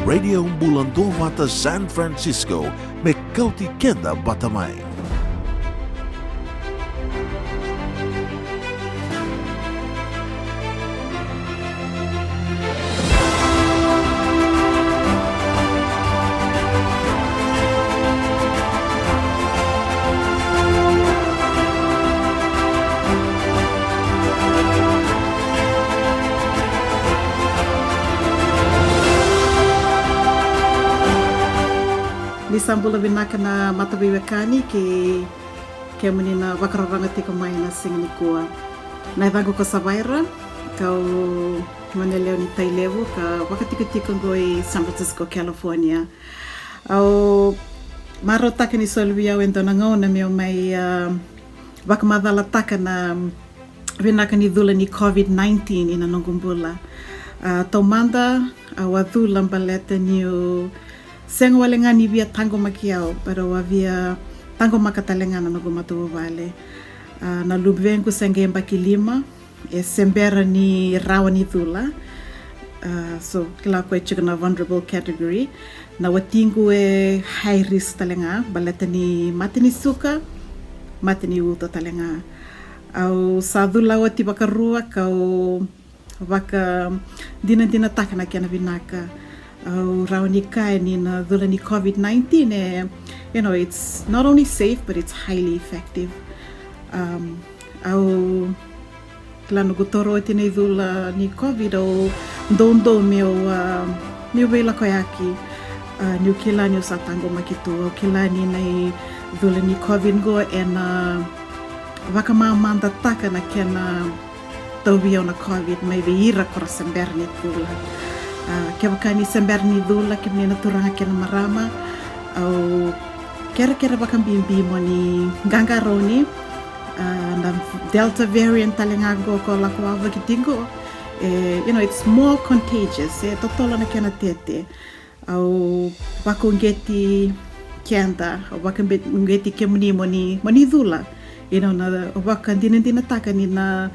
Radio Bulandovata San Francisco, Mekauti Kenda Batamay. Ni sambula vinaka na matawiwekani ke menina wakararanga tika mai na singni kua. Na ivango ko Savaira, kau maneleo ni tailevo ka wakatika ngoi San Francisco, California. Au maro taka ni solvia wendo na ngau na meo mai wakamadhala taka na vinaka ni dhula ni Covid-19 ina nongumbula. Taumanda wadhula mbaleta niu senga walenga ni via tango makiao pero wavia tango makatalengana no gumatu vale na lubvengu sengemba kilima sembera ni rawa ni dhula so kila kwa chikana vulnerable category na watingu high risk talenga baleta ni matini suka matini uto talenga au sadula wati bakarua kau baka dina takana kiana vinaka Raunika ni na dhula ni Covid-19 you know, it's not only safe but it's highly effective. Au kila nugutoro tine dhula ni Covid au dondo meu vela koyaki ni kila ni usatango makitu au kila ni na dhula ni Covid go ena wakama manda taka na kena tawio na Covid maybe ira korasember ni dhula. Kebakani semberni dhula kemnena turanga kena marama au kera bakang bimbi moni gangaroni na Delta variant talengago ko lakwa vakitingo you know it's more contagious totolo na kena tete au bakongeti kenda au bakongeti kemni moni dhula you know na bakan dinendina takani na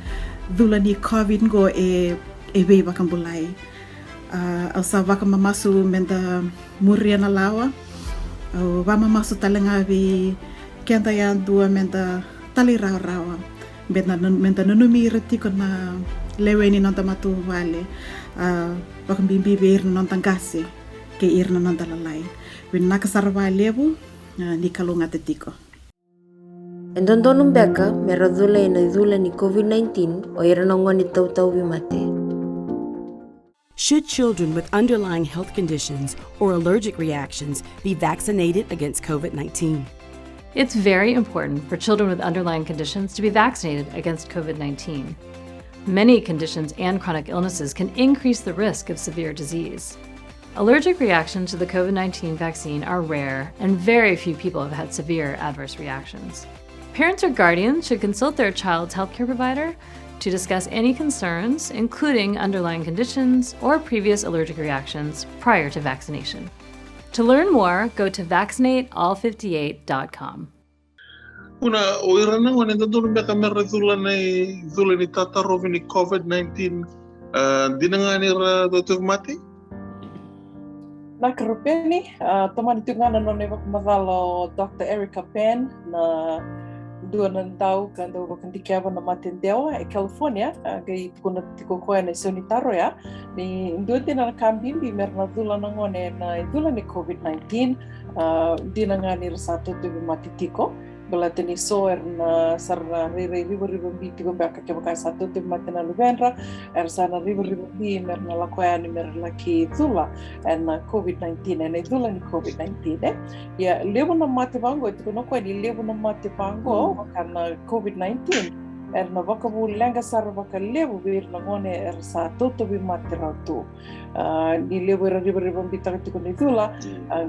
dhula ni Covid go e be bakang bulai au sa waka mamasu menda muria na lawa au wa mamasu talenga vi kenda ya dua menda tali rawa menda nunumi retiko na leweni nonta matu vale waka bimbi beir nonta ngasi ke irna nonta lalai win nakasarwa lebu ni kalunga tetiko. Endontonum beka mera dhula ina dhula ni COVID-19 o irna ngoni tau bimate. Should children with underlying health conditions or allergic reactions be vaccinated against COVID-19? It's very important for children with underlying conditions to be vaccinated against COVID-19. Many conditions and chronic illnesses can increase the risk of severe disease. Allergic reactions to the COVID-19 vaccine are rare, and very few people have had severe adverse reactions. Parents or guardians should consult their child's healthcare provider to discuss any concerns, including underlying conditions or previous allergic reactions prior to vaccination. To learn more, go to vaccinateall58.com. Una oirana wana ndolo beka mera dhula ni Tatarovi Ni Covid-19 dinangani ra Dr. Mati? Nakarupeni, tamani tungana no neva kumadalo Dr. Erica Pan na dua nandau kanda wakandikiava na matendewa California gai kuna tiko koe na sonitaro ya ni dua tina na kambimbi merna dhula na ngone na dhula ni COVID-19 dina ngani rasato tubi matitiko balatini so na sarra river biti go baka ke baka sato tubi matena luvenra sana river bi merna la koe ni merna ki dhula na COVID-19 na dhula ni COVID-19 ya levo na mate bango tiko no koe ni levo na mate bango kana COVID-19 na wakabu lenga sarra baka levo bir na ngone sa toto bi matera tu ni levo river biti tiko ni dhula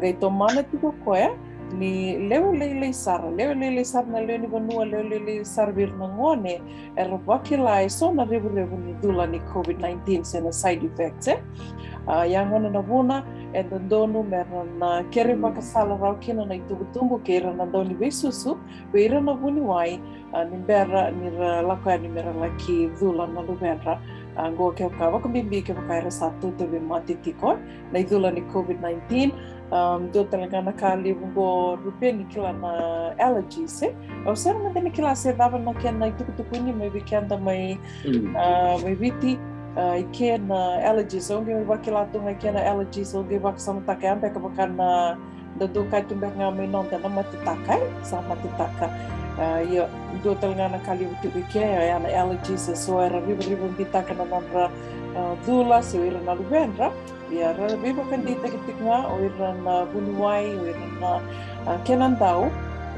gai to mana tiko koe ni leo lele sar na leo ni vanua leo sar vir na ngone wakila so na revu ni dhula ni COVID-19 sena side effects yang ngone na vuna donu merna kere makasala rau kina na itubutumbu kera na doni besusu beira na Vuniwai nimbera nira lakwa ni mera laki dhula na lubera Go ke ka waka bibi ke waka era satu te mati tiko na idula ni COVID-19 do talaga nakali go rupeni kila na allergies o ser na tani kila se dava na ken na tuku ni mai weekend mai viti ken allergies onge wakila tunga ken allergies onge wak sama takai ampe ka bakana do kai tumbe nga mai non na matitakai sa matitaka ia do talaga nakali utibike ya na allergies so era river bitaka na nandra dula so era na lubendra ya bibo kan dita kitikna o era na Vuniwai o era na kenandau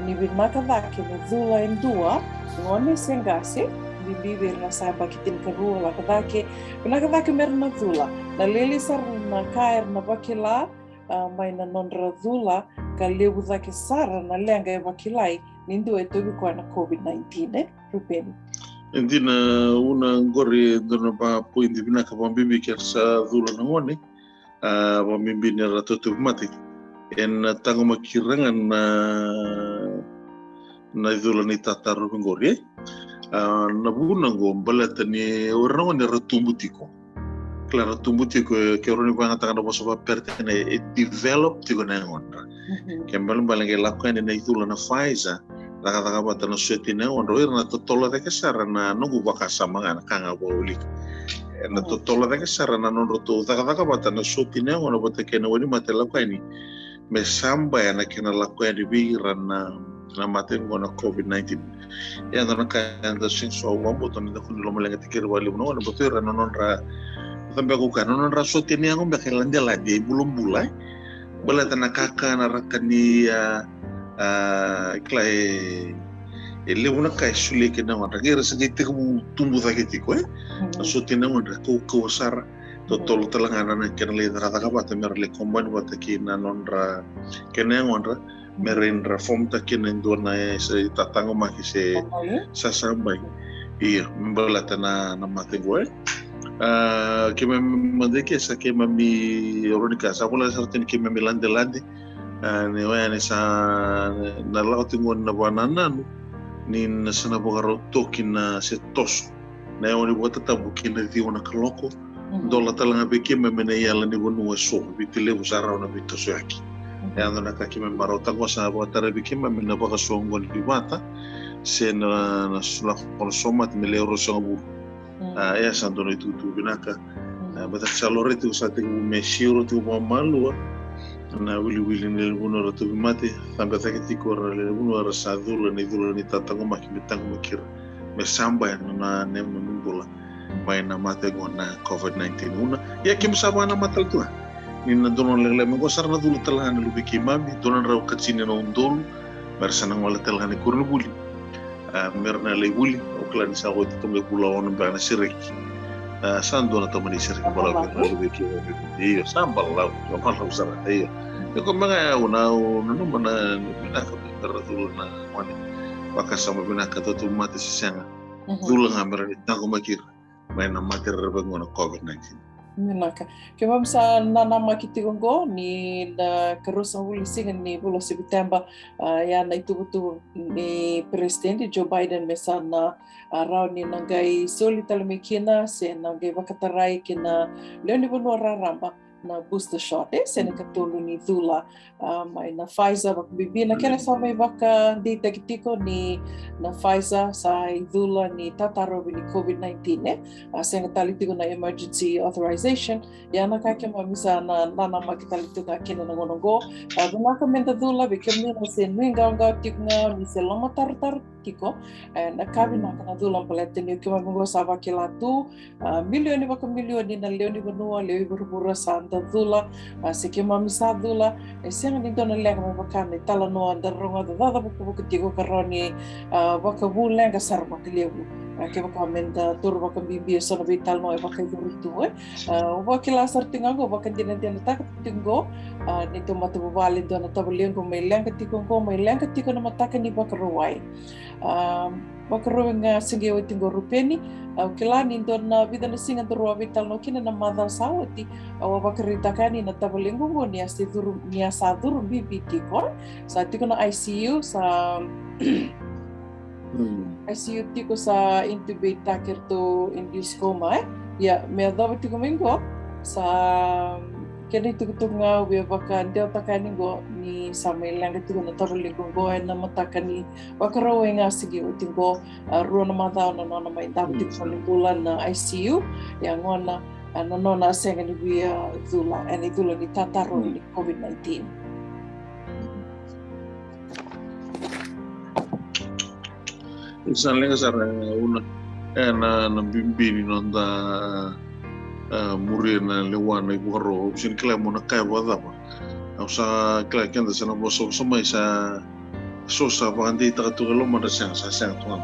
ni binaka dake na dula endua ngone sengase bibi era saba kitin karua kadake binaka dake merna dula na leli sar na kair na bakila mai na nondra dula ka lebu dake sara na lenga e bakilai nindo e tobi kwa na COVID-19 rupeni. Intina una ngori dona pa pointi bina ka pambibi kersa dula na ngone pambibi ni ratoto mati en tango makirangan na dula ni Tatarovi ngori na buna ngo balata ni orang ni ratumbutiko klara tumbutiko ke orang ni banga tanga boso pa pertene e develop tiko na ngondra kembali balange lakukan ni dula na Pfizer Taka bata na sueti na ondo na totola de kesara na nungu baka sama ngana kanga boli na totola de kesara na nondo to taka bata na sueti na ondo bata kena wani matela kwa ni me samba ya na kena la kwa di bira na mate ngona COVID-19 ya na kanda sinso wambo to ni kundi lo malenga tikir wali no ondo boto na nondra tambe ko kana nondra sueti ni ngombe kelandela di bulum bulai bala tana kaka na rakani ikla ele una kai sule ke na wanda gera sa gite ku tumbu da gite ko so tena wanda ko sar to tolo talangana na ken le da ka bata mer le komban bata ki na nondra ken wanda merendra fom ta ken ndona se tatango ma ki se sa sambai ia mbala tana na matengo ke me mande ke sa ke mami ronika sa bola sa ten ke me lande ni waya sa na lao tingon na banana ni na sana bogaro tokin na se tos na oni bota tabukin na ti ona kaloko dola talanga beke me mena yala ni wonu so bitile usara ona bitoso yaki ya na ka kime marota ko sa bota beke me mena baga so ngon di mata se na sula konsomat me le euro so bu ya santo no tu binaka bata salore tu sa te me shiro tu malu na wili ni uno roto mate tambe takiti korra le uno era sadula ni tatango makitango makira me samba na ne mbula mai na mate gona COVID-19 una ya kim saba na matal tu ni na dono le me gosar na dulu talhan lu biki mami dono ra katsine no ndol bersana wala talhan kurnu buli merna le buli o klan sa go to me kula on ba na sireki sando na tamani sireki bala lu biki iyo samba la ko usara iyo ko mga una no mana ka dulu na wani baka sama binaka to mate sisanga dulu ngamera ni tango makir mai na mater ngona COVID-19 Minaka. Ke mamsa nana makitigongo ni na karusa uli singa ni bulan September ya na itu ni Presidente Joe Biden mesana rao ni nangai solital mekina se nangai vakatarai kina leoni bonua raramba na booster shot se na katulu ni dula mai na Pfizer bibi na kena sa may baka data kitiko ni na Pfizer sa dula ni Tatarovi ni COVID-19 se na talitiko na emergency authorization ya na kake mamisa na nana makitalitiko na kena na ngonongo bunaka menta dula bikemni na se nuinga tikna mi se lama tar tiko na kabi na kana dula palete ni kema mungo sava kilatu milioni baka milioni na leoni banua lewi berbura santa dula se kema misa dula se ni dona lenga bakane tala no andar ronga da buku tiko karoni baka bulenga sarma kelebu ke baka menda tur baka bibi sono vital no baka duritu wakila sartinga go baka dinentiana tak tingo ni to matu bali dona tabulengo mai lenga tiko ko mai lenga tiko na mataka ni baka ruwai baka ruwenga singe tingo rupeni kila ni dona vida na singa turwa vital no kina na madal sawati baka ritakani na tabulengo go ni asituru ni asaduru bibi tiko sa tiko na ICU sa ICU tiko sa intubate takir to induce coma Ya, mea dawa tiko mingo sa kena tukutuk nga wia waka deo takaningo ni sa may langa tiko na tarulingo go na mataka ni wakarawa nga sige utingo ruo na matao na nona may dawa tiko bulan na ICU ya ngona na nona asenga ni wia dhula ni Tatarovi ni Covid-19. Isang lenga sa una na bimbini nonda murir na lewan na ibukaro sin kila mo na kaya wada pa sa kila kenda sa naboso sa may sa sosa pagandi takatugalo mo na siya sa tuwan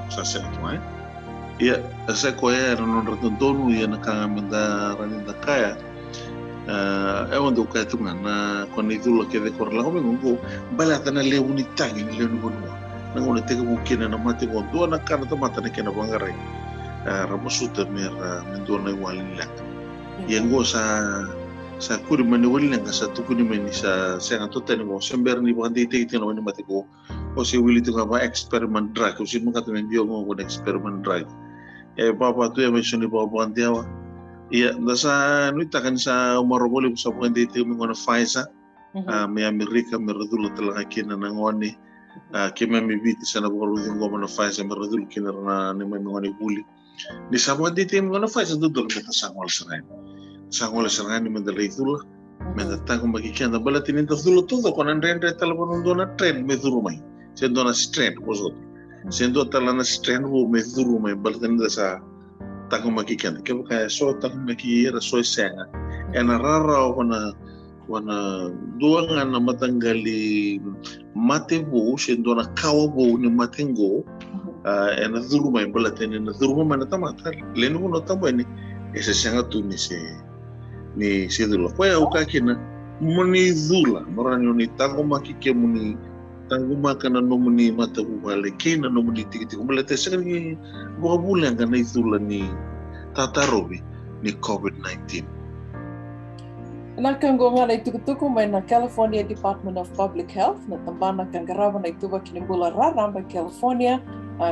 iya sa ko ya non ratondonu ya na kangamenda raninda kaya ewan do kaya tungan na kon itu lo ke de korla ko mengo balata na lewuni tangi lewuni bonwa na ngone tega mukina na mati ko do na kana mata na kena bangare ramosuta mera mendona walila yengo sa kuri mani walila sa tukuni mani sa nga totani mo sember ni bandi titi no ni matiko o si wili to ba experiment drug o si mo katene bio mo ko experiment drug papa tu ya mention ni papa andiawa iya nasa nuita kan sa marobole sa bandi titi mo na Pfizer me Amerika merodulu talaga kina na ngoni kima mi biti sa na boro ngo na Pfizer merodulu kina na ni may ngoni huli di sama di tim ngona Pfizer do dol meta sangol serangan ni mendala itula menda tango magikian da bala tinin tafdulo todo con andre talabon dona trend meduru mai sendo na strand posot sendo talana strand wo meduru mai balten da sa tango magikian ke ka so tango magiera so senga ena rara wana duanga na matanggali matebo sendo na kawo ni matengo ena duru mai balten na duru mai na tamata lenu no tambani ese senga tu ni dulu. Kwa ya ukakina muni dhula marani ni tango makike muni tango makana no muni mata bubale kina no muni tikiti kumulete sekali bukabula ngana dhula ni Tatarovi ni Covid-19. Nakango nga na itukutuku may na California Department of Public Health na tambana kang garawa na ituba kinibula raramba California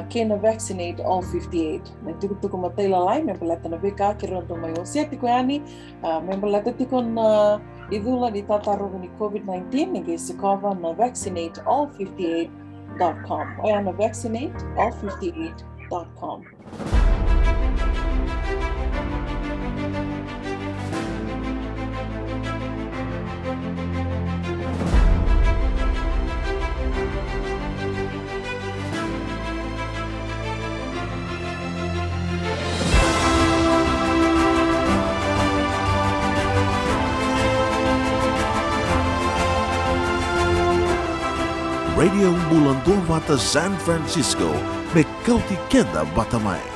kena vaccinate all 58. Na itukutuku matay lalay may balata na beka kirondo may osieti ko yani may balata tikon na idula ni Tatarovi ni Covid-19 nigi sikova na vaccinateall58.com o na vaccinateall58.com. Radio Bulan Dua Mata San Francisco, Mekauti Kenda Batamai.